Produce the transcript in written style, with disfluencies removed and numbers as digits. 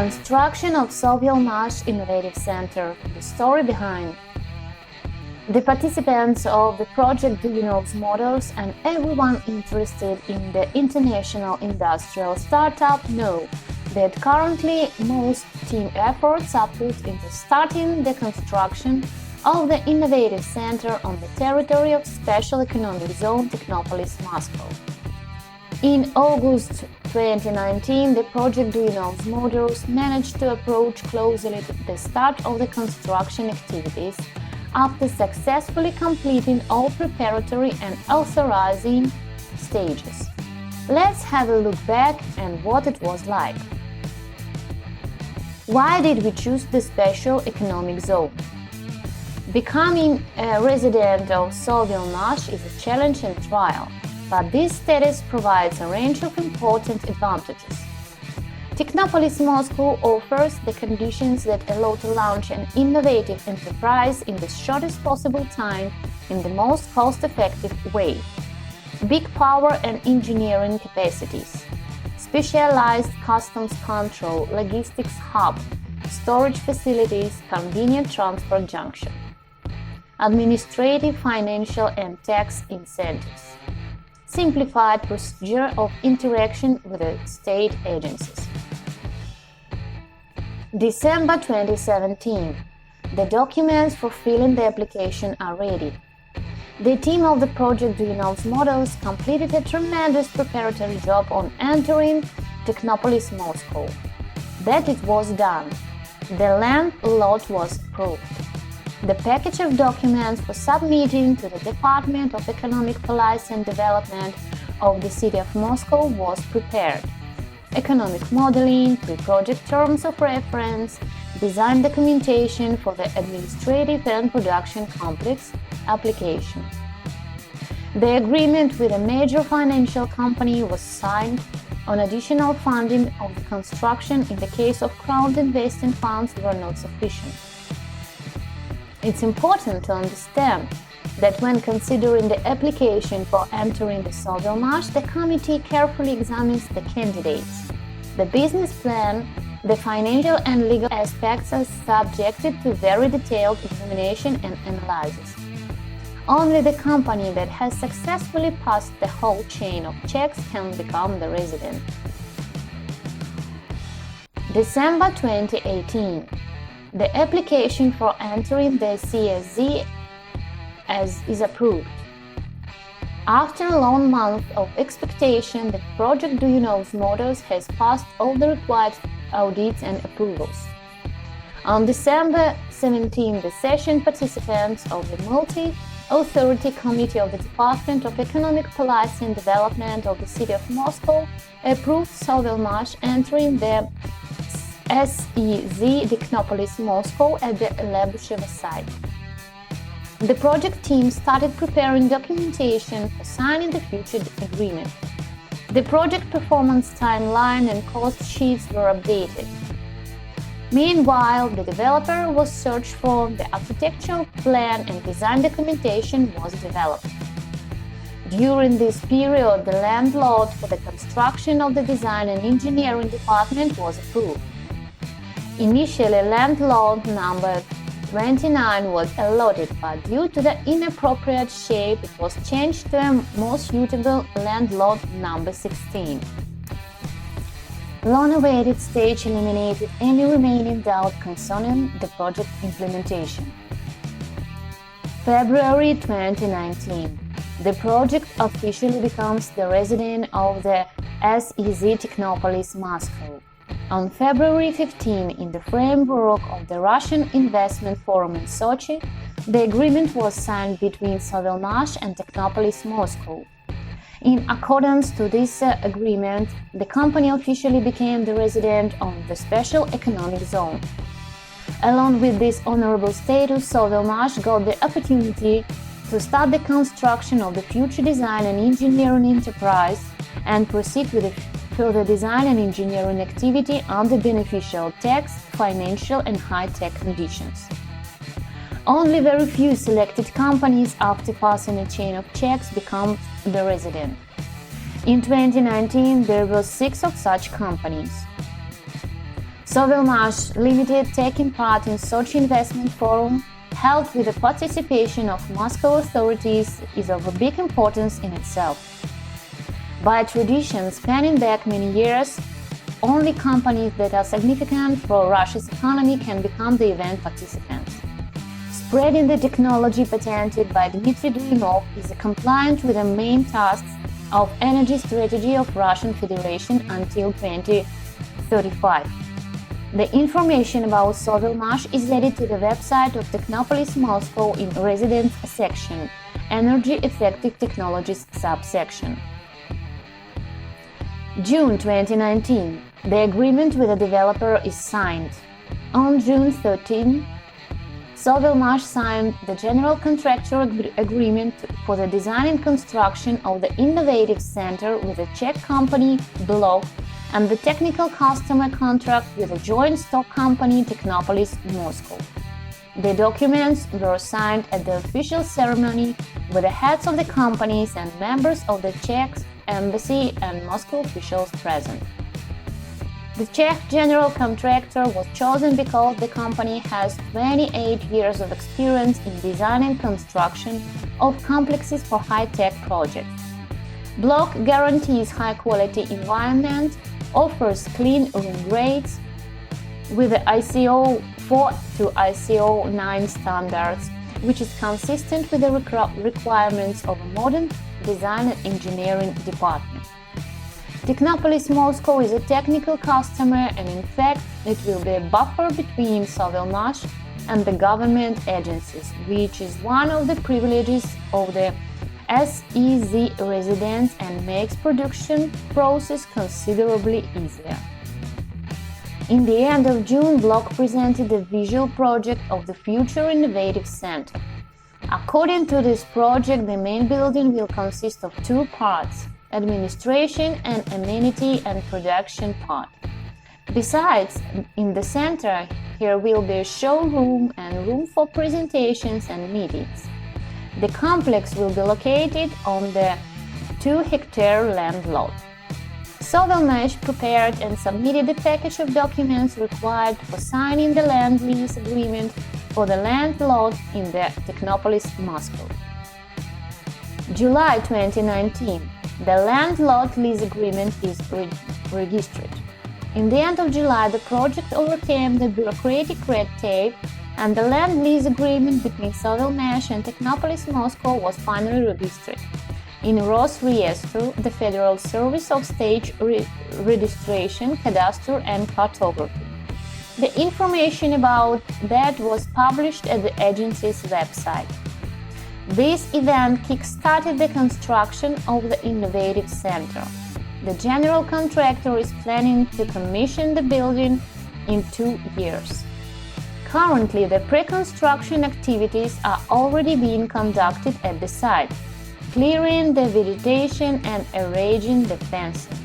Construction of SovElMash Innovative Center, the story behind. The participants of the project Duyunov's models and everyone interested in the international industrial startup know that currently most team efforts are put into starting the construction of the Innovative Center on the territory of Special Economic Zone Technopolis, Moscow. In August 2019, the project Duyunov's models managed to approach closely to the start of the construction activities after successfully completing all preparatory and authorizing stages. Let's have a look back and what it was like. Why did we choose the Special Economic Zone? Becoming a resident of SovElMash is a challenge and trial, but this status provides a range of important advantages. Technopolis Moscow offers the conditions that allow to launch an innovative enterprise in the shortest possible time in the most cost-effective way. Big power and engineering capacities, specialized customs control, logistics hub, storage facilities, convenient transport junction, administrative, financial and tax incentives, simplified procedure of interaction with the state agencies. December 2017. The documents for filling the application are ready. The team of the project Duyunov's models completed a tremendous preparatory job on entering Technopolis Moscow. That it was done. The land lot was approved. The package of documents for submitting to the Department of Economic Policy and Development of the City of Moscow was prepared. Economic modeling, pre-project terms of reference, design documentation for the administrative and production complex application. The agreement with a major financial company was signed on additional funding of the construction in the case of crowd investing funds were not sufficient. It's important to understand that when considering the application for entering the SovElMash, the committee carefully examines the candidates. The business plan, the financial and legal aspects are subjected to very detailed examination and analysis. Only the company that has successfully passed the whole chain of checks can become the resident. December 2018. The application for entering the CSZ is approved. After a long month of expectation, the project Duyunov's models has passed all the required audits and approvals. On December 17, the session participants of the Multi-Authority Committee of the Department of Economic Policy and Development of the City of Moscow approved SovElMash entering the SEZ Technopolis Moscow at the Lebusheva site. The project team started preparing documentation for signing the future agreement. The project performance timeline and cost sheets were updated. Meanwhile, the developer was searched for, the architectural plan and design documentation was developed. During this period, the land lot for the construction of the design and engineering department was approved. Initially, land lot number 29 was allotted, but due to the inappropriate shape, it was changed to a more suitable land lot number 16. Long-awaited stage eliminated any remaining doubt concerning the project implementation. February 2019. The project officially becomes the resident of the SEZ Technopolis Moscow. On February 15, in the framework of the Russian Investment Forum in Sochi, the agreement was signed between SovElMash and Technopolis Moscow. In accordance to this agreement, the company officially became the resident of the Special Economic Zone. Along with this honorable status, SovElMash got the opportunity to start the construction of the future design and engineering enterprise and proceed with the further design and engineering activity under beneficial tax, financial and high-tech conditions. Only very few selected companies, after passing a chain of checks, become the resident. In 2019, there were 6 of such companies. SovElMash Limited, taking part in Sochi Investment Forum, held with the participation of Moscow authorities, is of a big importance in itself. By tradition spanning back many years, only companies that are significant for Russia's economy can become the event participants. Spreading the technology patented by Dmitry Duyunov is compliant with the main tasks of energy strategy of Russian Federation until 2035. The information about SovElMash is added to the website of Technopolis Moscow in Residence section, Energy Effective Technologies subsection. June 2019. The agreement with the developer is signed. On June 13, SovElMash signed the general contractual agreement for the design and construction of the Innovative Center with the Czech company Block and the technical customer contract with the joint stock company Technopolis Moscow. The documents were signed at the official ceremony with the heads of the companies and members of the Czech embassy and Moscow officials present. The Czech general contractor was chosen because the company has 28 years of experience in design and construction of complexes for high-tech projects. Block guarantees high-quality environment, offers clean room grades with the ICO 4 to ICO 9 standards, which is consistent with the requirements of a modern design and engineering department. Technopolis Moscow is a technical customer, and in fact it will be a buffer between SovElMash and the government agencies, which is one of the privileges of the SEZ residents and makes production process considerably easier. In the end of June, Block presented the visual project of the future Innovative Center. According to this project, the main building will consist of two parts: administration and amenity and production part. Besides, in the center, here will be a showroom and room for presentations and meetings. The complex will be located on the 2-hectare land lot. SovElMash prepared and submitted the package of documents required for signing the land lease agreement for the land lot in the Technopolis Moscow. July 2019. The land lot lease agreement is registered. In the end of July, the project overcame the bureaucratic red tape, and the land lease agreement between SovElMash and Technopolis Moscow was finally registered in Rosreestru, the Federal Service of State Registration, Cadastre and Cartography. The information about that was published at the agency's website. This event kick-started the construction of the Innovative Center. The general contractor is planning to commission the building in 2 years. Currently, the pre-construction activities are already being conducted at the site, clearing the vegetation and arranging the fencing.